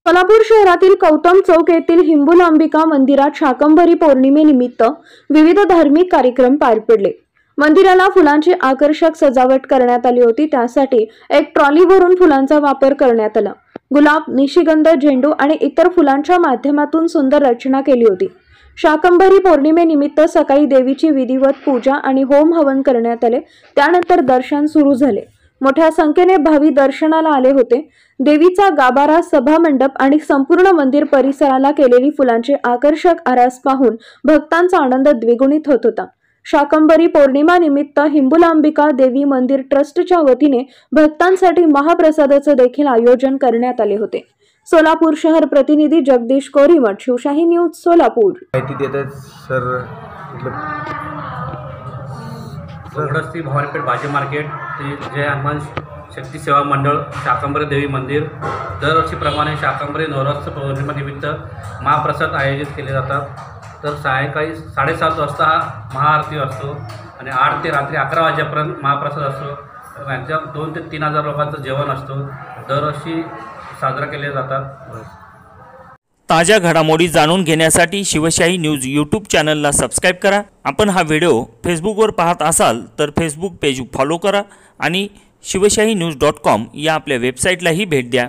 सोलापूर शहरातील कौतम चौक येथील हिंबुलांबिका मंदिरात शाकंभरी पौर्णिमेनिमित्त विविध धार्मिक कार्यक्रम पार पडले। मंदिराला फुलांची आकर्षक सजावट करण्यात आली होती। त्यासाठी एक ट्रॉली भरून फुलांचा वापर करण्यात आला। गुलाब, निशिगंध, झेंडू आणि इतर फुलांच्या माध्यमातून सुंदर रचना केली होती। शाकंभरी पौर्णिमेनिमित्त सकाळी देवीची विधिवत पूजा आणि होम हवन करण्यात आले। त्यानंतर दर्शन सुरू झाले। मोठ्या संख्येने भावी दर्शनाला आले होते। देवीचा गाभारा, सभा मंडप आणि संपूर्ण मंदिर परिसराला केलेली फुलांची आकर्षक आरास पाहून भक्तांचा आनंद द्विगुणित होत होता। शाकंभरी पौर्णिमा निमित्त हिंबुलांबिका देवी मंदिर ट्रस्टच्या वतीने भक्तांसाठी महाप्रसादाचे देखील आयोजन करण्यात आले होते। सोलापूर शहर प्रतिनिधी जगदीश कोरीमठ, शिवशाही न्यूज, सोलापूर। माहिती देतात सर। सोगडस्ती भवानीपेठ भाजी मार्केट ते जय हनुमान शक्ती सेवा मंडळ शाकंभरी देवी मंदिर दरवर्षीप्रमाणे शाकंभरी नवरात्र पौर्णिमेनिमित्त महाप्रसाद आयोजित केले जातात। तर सायंकाळी 7:30 वाजता हा महाआरती असतो आणि 8 ते रात्री 11 वाजेपर्यंत महाप्रसाद असतो। यांच्या 2 ते 3 हजार लोकांचं जेवण असतो। दरवर्षी साजरा केले जातात। ताज्या घडामोडी जाणून घेण्यासाठी शिवशाही न्यूज यूट्यूब चॅनलला सबस्क्राईब करा। आपण हा व्हिडिओ फेसबुकवर पाहत असाल तर फेसबुक पेज फॉलो करा आणि शिवशाही न्यूज.com या आपल्या वेबसाईटलाही भेट द्या।